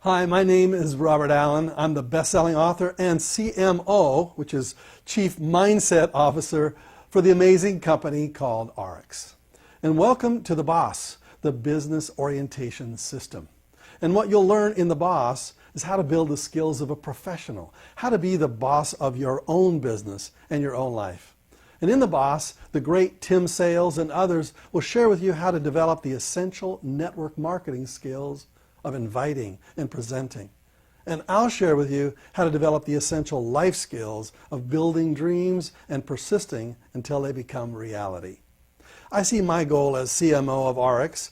Hi, my name is Robert Allen. I'm the best-selling author and CMO, which is Chief Mindset Officer for the amazing company called ARIIX. And welcome to The Boss, the Business Orientation System. And what you'll learn in The Boss is how to build the skills of a professional, how to be the boss of your own business and your own life. And in The Boss, the great Tim Sales and others will share with you how to develop the essential network marketing skills of inviting and presenting. And I'll share with you how to develop the essential life skills of building dreams and persisting until they become reality. I see my goal as CMO of ARIIX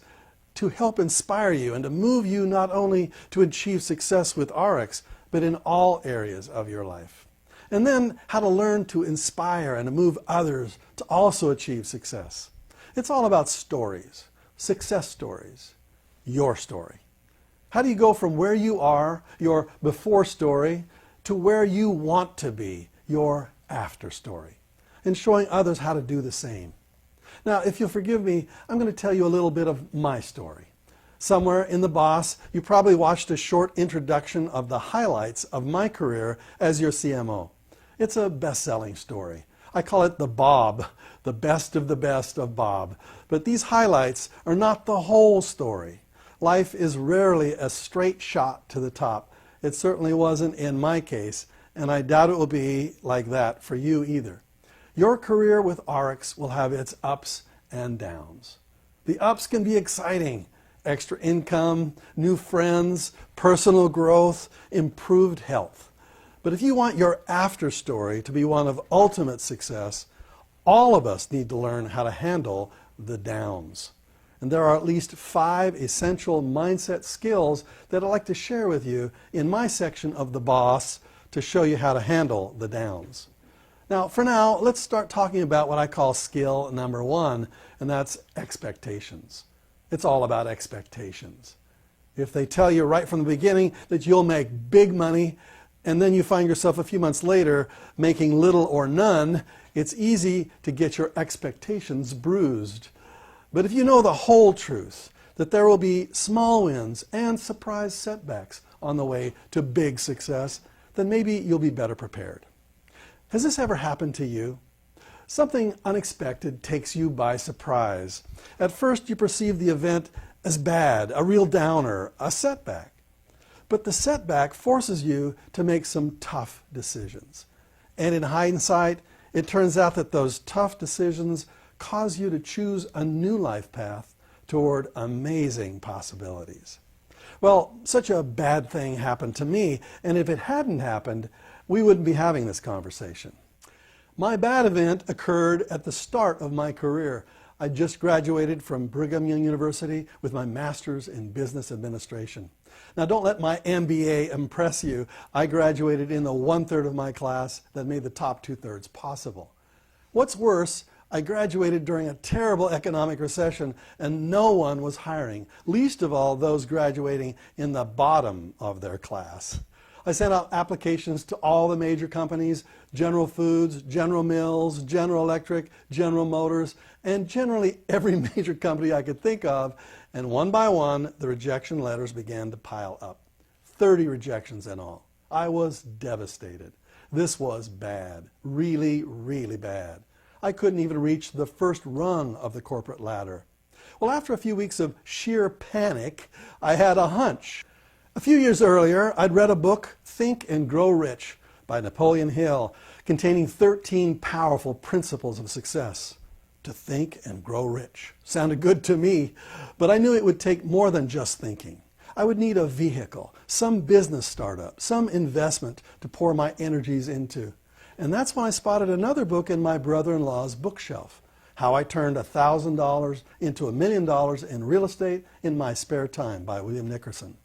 to help inspire you and to move you not only to achieve success with ARIIX, but in all areas of your life. And then how to learn to inspire and to move others to also achieve success. It's all about stories, success stories, your story. How do you go from where you are, your before story, to where you want to be, your after story, and showing others how to do the same. Now, if you'll forgive me, I'm going to tell you a little bit of my story. Somewhere in The Boss, you probably watched a short introduction of the highlights of my career as your CMO. It's a best-selling story. I call it the Bob, the best of Bob. But these highlights are not the whole story. Life is rarely a straight shot to the top. It certainly wasn't in my case, and I doubt it will be like that for you either. Your career with ARIIX will have its ups and downs. The ups can be exciting: extra income, new friends, personal growth, improved health. But if you want your after story to be one of ultimate success, all of us need to learn how to handle the downs. And there are at least 5 essential mindset skills that I'd like to share with you in my section of The Boss to show you how to handle the downs. Now, for now, let's start talking about what I call skill number 1, and that's expectations. It's all about expectations. If they tell you right from the beginning that you'll make big money, and then you find yourself a few months later making little or none, it's easy to get your expectations bruised. But if you know the whole truth, that there will be small wins and surprise setbacks on the way to big success, then maybe you'll be better prepared. Has this ever happened to you? Something unexpected takes you by surprise. At first you perceive the event as bad, a real downer, a setback. But the setback forces you to make some tough decisions. And in hindsight, it turns out that those tough decisions cause you to choose a new life path toward amazing possibilities. Well, such a bad thing happened to me, and if it hadn't happened, we wouldn't be having this conversation. My bad event occurred at the start of my career. I just graduated from Brigham Young University with my master's in business administration. Now, don't let my MBA impress you. I graduated in the 1/3 of my class that made the top 2/3 possible. What's worse, I graduated during a terrible economic recession and no one was hiring, least of all those graduating in the bottom of their class. I sent out applications to all the major companies: General Foods, General Mills, General Electric, General Motors, and generally every major company I could think of, and one by one the rejection letters began to pile up. 30 rejections in all. I was devastated. This was bad, really, really bad. I couldn't even reach the first rung of the corporate ladder. Well, after a few weeks of sheer panic, I had a hunch. A few years earlier, I'd read a book, Think and Grow Rich, by Napoleon Hill, containing 13 powerful principles of success. To think and grow rich. Sounded good to me, but I knew it would take more than just thinking. I would need a vehicle, some business startup, some investment to pour my energies into. And that's when I spotted another book in my brother-in-law's bookshelf, How I Turned $1,000 into $1 Million in Real Estate in My Spare Time by William Nickerson.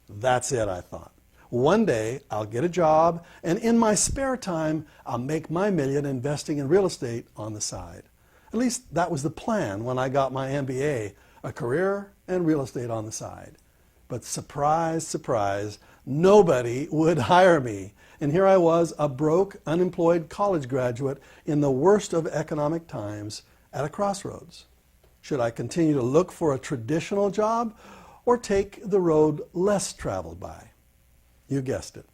That's it, I thought. One day I'll get a job, and in my spare time I'll make my million investing in real estate on the side. At least that was the plan when I got my MBA, a career and real estate on the side. But surprise, surprise, nobody would hire me. And here I was, a broke, unemployed college graduate in the worst of economic times at a crossroads. Should I continue to look for a traditional job or take the road less traveled by? You guessed it.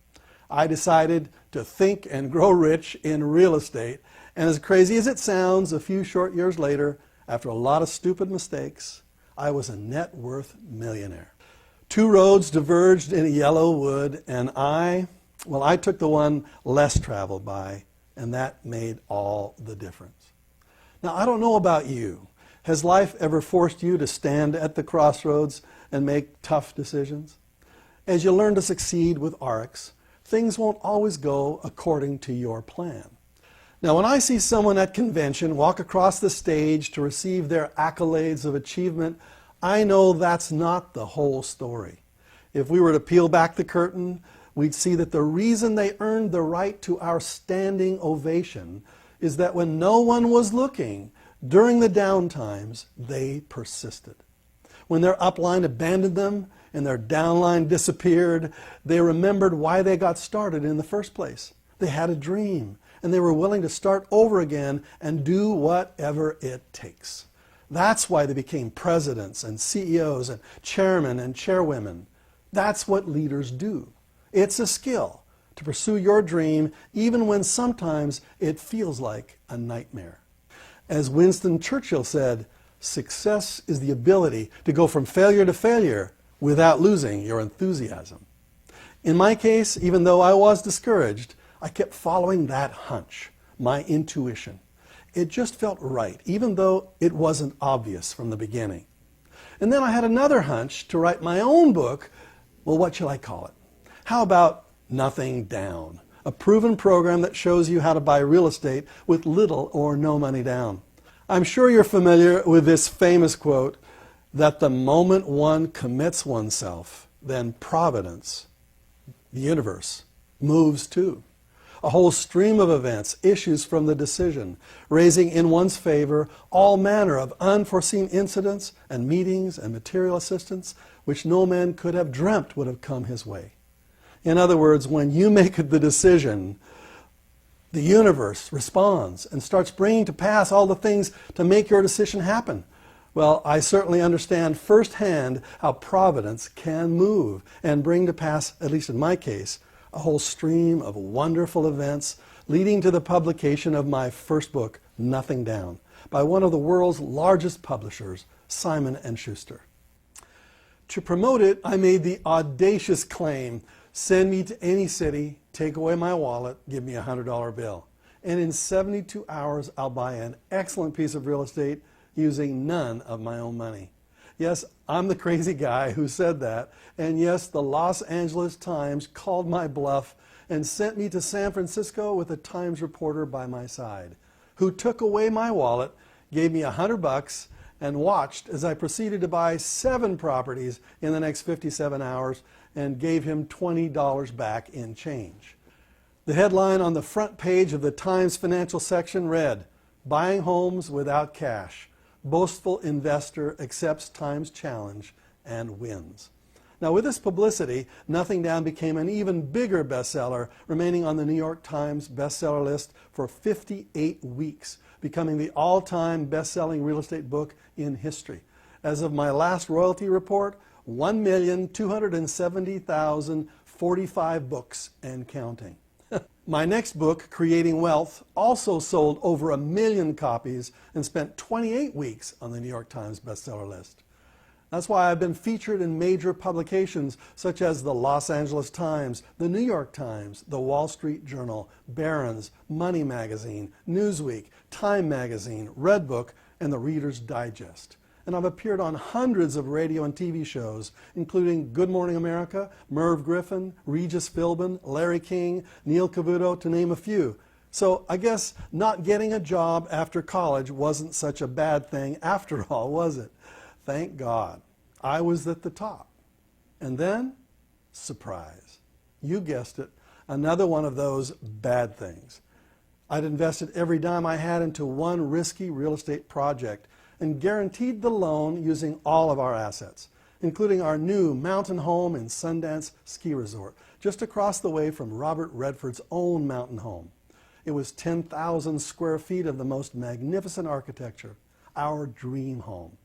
I decided to think and grow rich in real estate, and as crazy as it sounds, a few short years later, after a lot of stupid mistakes, I was a net worth millionaire. Two roads diverged in a yellow wood, and I took the one less traveled by, and that made all the difference. Now, I don't know about you. Has life ever forced you to stand at the crossroads and make tough decisions? As you learn to succeed with ARIIX, things won't always go according to your plan. Now, when I see someone at convention walk across the stage to receive their accolades of achievement, I know that's not the whole story. If we were to peel back the curtain, we'd see that the reason they earned the right to our standing ovation is that when no one was looking, during the down times, they persisted. When their upline abandoned them and their downline disappeared, they remembered why they got started in the first place. They had a dream, and they were willing to start over again and do whatever it takes. That's why they became presidents and CEOs and chairmen and chairwomen. That's what leaders do. It's a skill to pursue your dream even when sometimes it feels like a nightmare. As Winston Churchill said, success is the ability to go from failure to failure without losing your enthusiasm. In my case, even though I was discouraged, I kept following that hunch, my intuition. It just felt right, even though it wasn't obvious from the beginning. And then I had another hunch to write my own book. Well, what shall I call it? How about Nothing Down? A proven program that shows you how to buy real estate with little or no money down. I'm sure you're familiar with this famous quote that the moment one commits oneself, then Providence, the universe, moves too. A whole stream of events issues from the decision, raising in one's favor all manner of unforeseen incidents and meetings and material assistance which no man could have dreamt would have come his way. In other words, when you make the decision, the universe responds and starts bringing to pass all the things to make your decision happen. Well, I certainly understand firsthand how Providence can move and bring to pass, at least in my case, a whole stream of wonderful events leading to the publication of my first book, Nothing Down, by one of the world's largest publishers, Simon & Schuster. To promote it, I made the audacious claim, send me to any city, take away my wallet, give me a $100 bill. And in 72 hours, I'll buy an excellent piece of real estate using none of my own money. Yes, I'm the crazy guy who said that. And yes, the Los Angeles Times called my bluff and sent me to San Francisco with a Times reporter by my side, who took away my wallet, gave me $100, and watched as I proceeded to buy 7 properties in the next 57 hours and gave him $20 back in change. The headline on the front page of the Times financial section read, "Buying homes without cash. Boastful investor accepts Times challenge and wins." Now, with this publicity, Nothing Down became an even bigger bestseller, remaining on the New York Times bestseller list for 58 weeks, becoming the all-time best-selling real estate book in history. As of my last royalty report, 1,270,045 books and counting. My next book, Creating Wealth, also sold over 1 million copies and spent 28 weeks on the New York Times bestseller list. That's why I've been featured in major publications such as the Los Angeles Times, the New York Times, the Wall Street Journal, Barron's, Money Magazine, Newsweek, Time Magazine, Redbook, and the Reader's Digest. And I've appeared on hundreds of radio and TV shows, including Good Morning America, Merv Griffin, Regis Philbin, Larry King, Neil Cavuto, to name a few. So I guess not getting a job after college wasn't such a bad thing after all, was it? Thank God. I was at the top. And then, surprise. You guessed it, another one of those bad things. I'd invested every dime I had into one risky real estate project and guaranteed the loan using all of our assets, including our new mountain home in Sundance Ski Resort, just across the way from Robert Redford's own mountain home. It was 10,000 square feet of the most magnificent architecture, our dream home.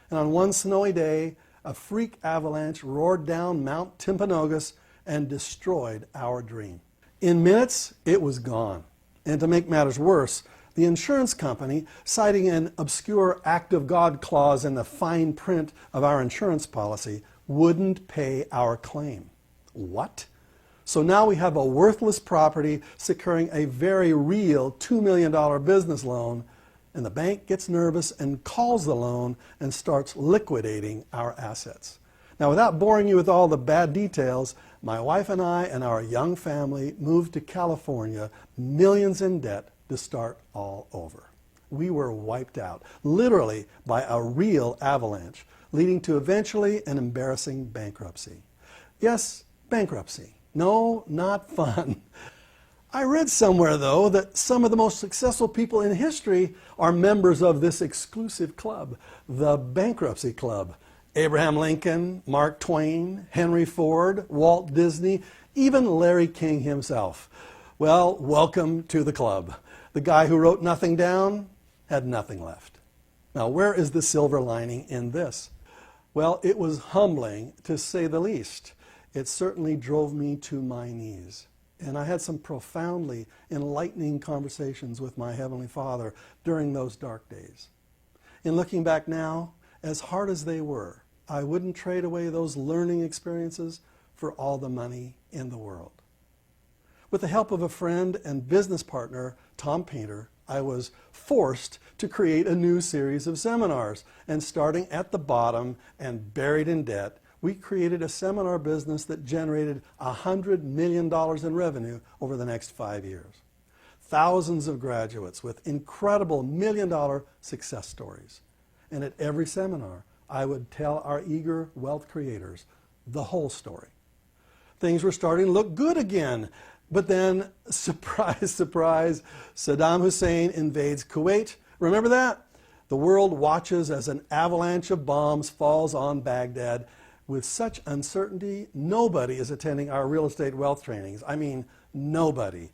And on one snowy day, a freak avalanche roared down Mount Timpanogos and destroyed our dream. In minutes, it was gone. And to make matters worse, the insurance company, citing an obscure act of God clause in the fine print of our insurance policy, wouldn't pay our claim. What? So now we have a worthless property securing a very real $2 million business loan, and the bank gets nervous and calls the loan and starts liquidating our assets. Now, without boring you with all the bad details, my wife and I and our young family moved to California, millions in debt, to start all over. We were wiped out, literally by a real avalanche, leading to eventually an embarrassing bankruptcy. Yes, bankruptcy. No, not fun. I read somewhere, though, that some of the most successful people in history are members of this exclusive club, the Bankruptcy Club. Abraham Lincoln, Mark Twain, Henry Ford, Walt Disney, even Larry King himself. Well, welcome to the club. The guy who wrote nothing down had nothing left. Now, where is the silver lining in this? Well, it was humbling, to say the least. It certainly drove me to my knees. And I had some profoundly enlightening conversations with my Heavenly Father during those dark days. In looking back now, as hard as they were, I wouldn't trade away those learning experiences for all the money in the world. With the help of a friend and business partner, Tom Painter, I was forced to create a new series of seminars. And starting at the bottom and buried in debt, we created a seminar business that generated $100 million in revenue over the next 5 years. Thousands of graduates with incredible million-dollar success stories. And at every seminar, I would tell our eager wealth creators the whole story. Things were starting to look good again. But then, surprise, surprise, Saddam Hussein invades Kuwait. Remember that? The world watches as an avalanche of bombs falls on Baghdad. With such uncertainty, nobody is attending our real estate wealth trainings. I mean, nobody.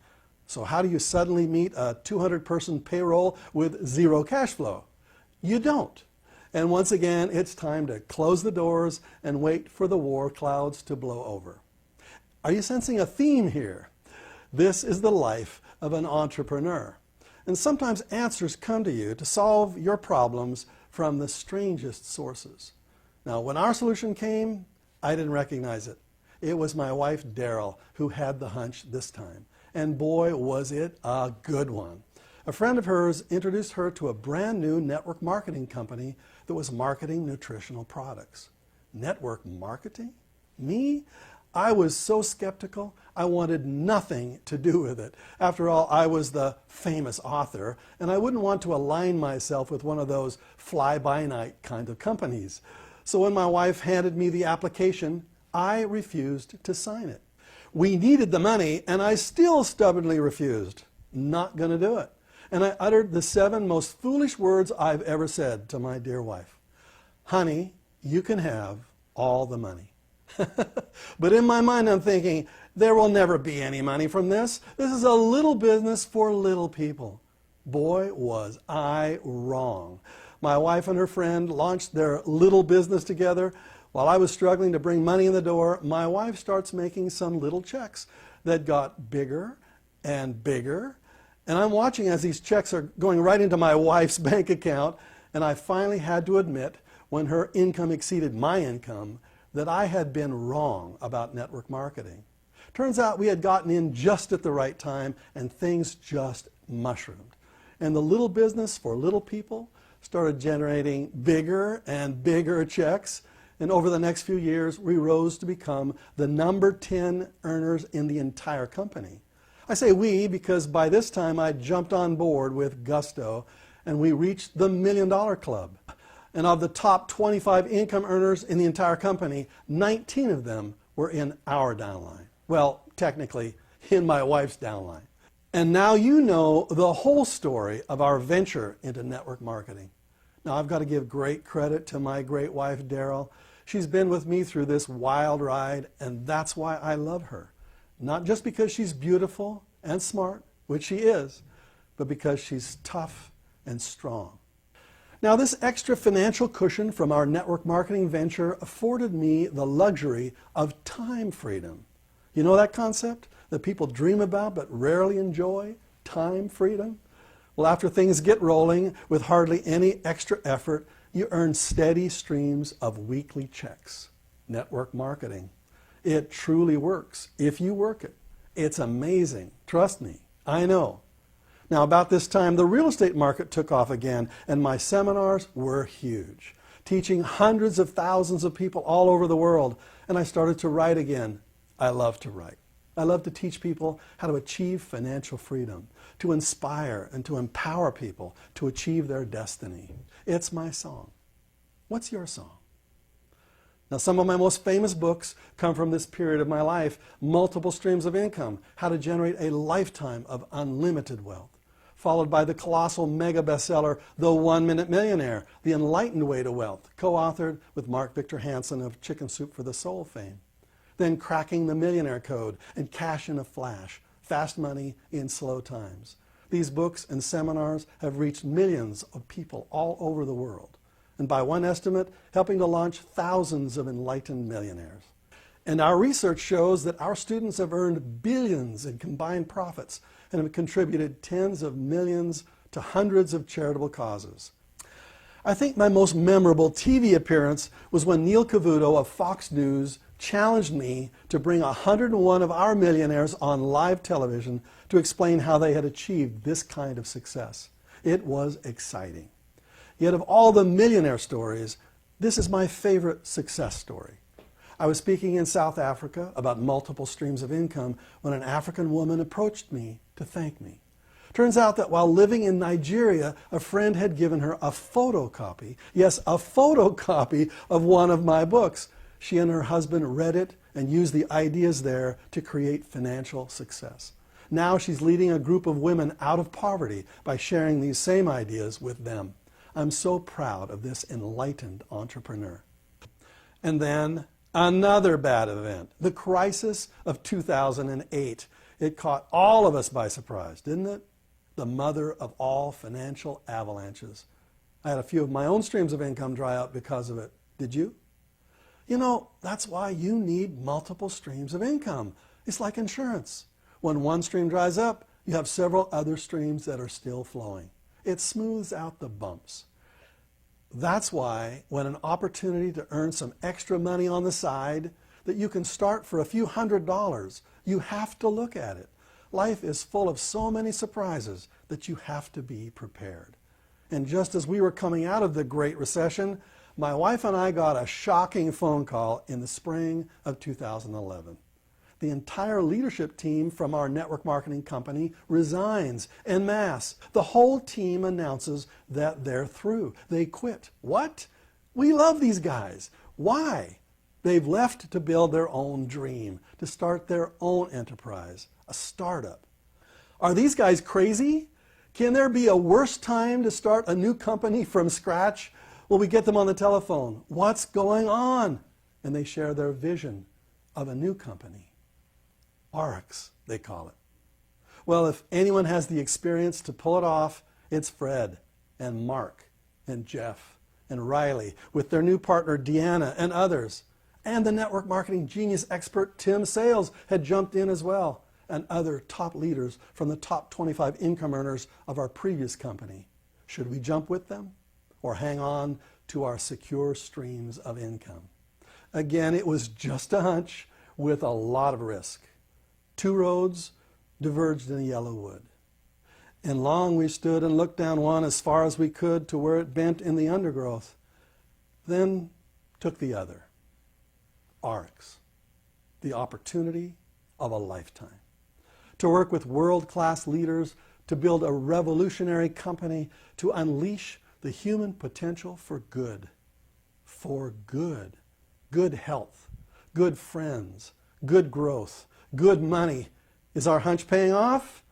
So how do you suddenly meet a 200-person payroll with zero cash flow? You don't. And once again, it's time to close the doors and wait for the war clouds to blow over. Are you sensing a theme here? This is the life of an entrepreneur. And sometimes answers come to you to solve your problems from the strangest sources. Now, when our solution came, I didn't recognize it. It was my wife, Daryl, who had the hunch this time. And boy, was it a good one. A friend of hers introduced her to a brand new network marketing company that was marketing nutritional products. Network marketing? Me? I was so skeptical, I wanted nothing to do with it. After all, I was the famous author, and I wouldn't want to align myself with one of those fly-by-night kind of companies. So when my wife handed me the application, I refused to sign it. We needed the money, and I still stubbornly refused. Not going to do it. And I uttered the 7 most foolish words I've ever said to my dear wife. Honey, you can have all the money. But in my mind, I'm thinking, there will never be any money from this. This is a little business for little people. Boy, was I wrong. My wife and her friend launched their little business together. While I was struggling to bring money in the door, my wife starts making some little checks that got bigger and bigger. And I'm watching as these checks are going right into my wife's bank account. And I finally had to admit, when her income exceeded my income, that I had been wrong about network marketing. Turns out we had gotten in just at the right time, and things just mushroomed. And the little business for little people started generating bigger and bigger checks. And over the next few years, we rose to become the number 10 earners in the entire company. I say we because by this time I jumped on board with gusto, and we reached the $1 Million Club. And of the top 25 income earners in the entire company, 19 of them were in our downline. Well, technically, in my wife's downline. And now you know the whole story of our venture into network marketing. Now, I've got to give great credit to my great wife, Daryl. She's been with me through this wild ride, and that's why I love her. Not just because she's beautiful and smart, which she is, but because she's tough and strong. Now, this extra financial cushion from our network marketing venture afforded me the luxury of time freedom. You know that concept that people dream about but rarely enjoy? Time freedom? Well, after things get rolling with hardly any extra effort, you earn steady streams of weekly checks. Network marketing. It truly works if you work it. It's amazing. Trust me, I know. Now, about this time, the real estate market took off again, and my seminars were huge, teaching hundreds of thousands of people all over the world, and I started to write again. I love to write. I love to teach people how to achieve financial freedom, to inspire and to empower people to achieve their destiny. It's my song. What's your song? Now, some of my most famous books come from this period of my life: Multiple Streams of Income, How to Generate a Lifetime of Unlimited Wealth, followed by the colossal mega bestseller, The 1 Minute Millionaire, The Enlightened Way to Wealth, co-authored with Mark Victor Hansen of Chicken Soup for the Soul fame. Then Cracking the Millionaire Code and Cash in a Flash, Fast Money in Slow Times. These books and seminars have reached millions of people all over the world, and by one estimate, helping to launch thousands of enlightened millionaires. And our research shows that our students have earned billions in combined profits and have contributed tens of millions to hundreds of charitable causes. I think my most memorable TV appearance was when Neil Cavuto of Fox News challenged me to bring 101 of our millionaires on live television to explain how they had achieved this kind of success. It was exciting. Yet of all the millionaire stories, this is my favorite success story. I was speaking in South Africa about multiple streams of income when an African woman approached me to thank me. Turns out that while living in Nigeria, a friend had given her a photocopy, yes, a photocopy of one of my books. She and her husband read it and used the ideas there to create financial success. Now she's leading a group of women out of poverty by sharing these same ideas with them. I'm so proud of this enlightened entrepreneur. And then another bad event, the crisis of 2008. It caught all of us by surprise, didn't it? The mother of all financial avalanches. I had a few of my own streams of income dry up because of it. Did you? You know, that's why you need multiple streams of income. It's like insurance. When one stream dries up, you have several other streams that are still flowing. It smooths out the bumps. That's why when an opportunity to earn some extra money on the side that you can start for a few $100s, you have to look at it. Life is full of so many surprises that you have to be prepared. And just as we were coming out of the Great Recession, my wife and I got a shocking phone call in the spring of 2011. The entire leadership team from our network marketing company resigns en masse. The whole team announces that they're through. They quit. What? We love these guys. Why? They've left to build their own dream, to start their own enterprise, a startup. Are these guys crazy? Can there be a worse time to start a new company from scratch? Well, we get them on the telephone. What's going on? And they share their vision of a new company. ARIIX, they call it. Well, if anyone has the experience to pull it off, it's Fred and Mark and Jeff and Riley with their new partner Deanna and others. And the network marketing genius expert Tim Sales had jumped in as well, and other top leaders from the top 25 income earners of our previous company. Should we jump with them or hang on to our secure streams of income? Again, it was just a hunch with a lot of risk. Two roads diverged in a yellow wood. And long we stood and looked down one as far as we could to where it bent in the undergrowth. Then took the other. ARIIX, the opportunity of a lifetime. To work with world-class leaders, to build a revolutionary company, to unleash the human potential for good. For good. Good health, good friends, good growth, good money. Is our hunch paying off?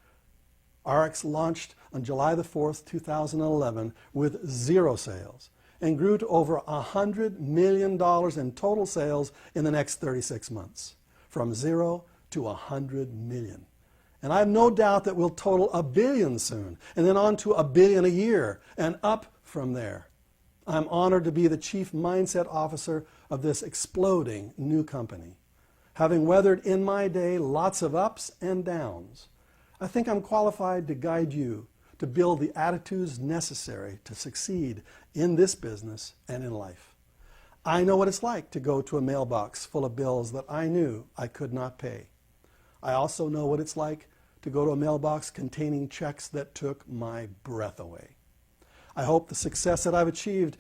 ARIIX launched on July the 4th, 2011 with 0 sales and grew to over $100 million in total sales in the next 36 months, from 0 to $100 million. And I have no doubt that we'll total $1 billion soon, and then on to $1 billion a year, and up from there. I'm honored to be the Chief Mindset Officer of this exploding new company. Having weathered in my day lots of ups and downs, I think I'm qualified to guide you to build the attitudes necessary to succeed in this business and in life. I know what it's like to go to a mailbox full of bills that I knew I could not pay. I also know what it's like to go to a mailbox containing checks that took my breath away. I hope the success that I've achieved,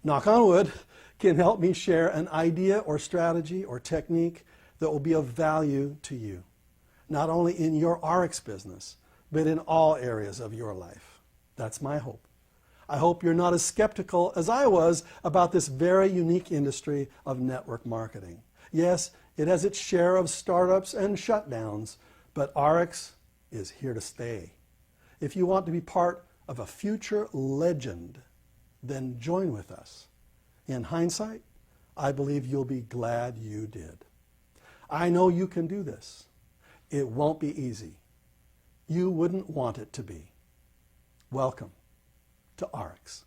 knock on wood, can help me share an idea or strategy or technique that will be of value to you, not only in your ARIIX business, but in all areas of your life. That's my hope. I hope you're not as skeptical as I was about this very unique industry of network marketing. Yes, it has its share of startups and shutdowns, but ARIIX is here to stay. If you want to be part of a future legend, then join with us. In hindsight, I believe you'll be glad you did. I know you can do this. It won't be easy. You wouldn't want it to be. Welcome to ARIIX.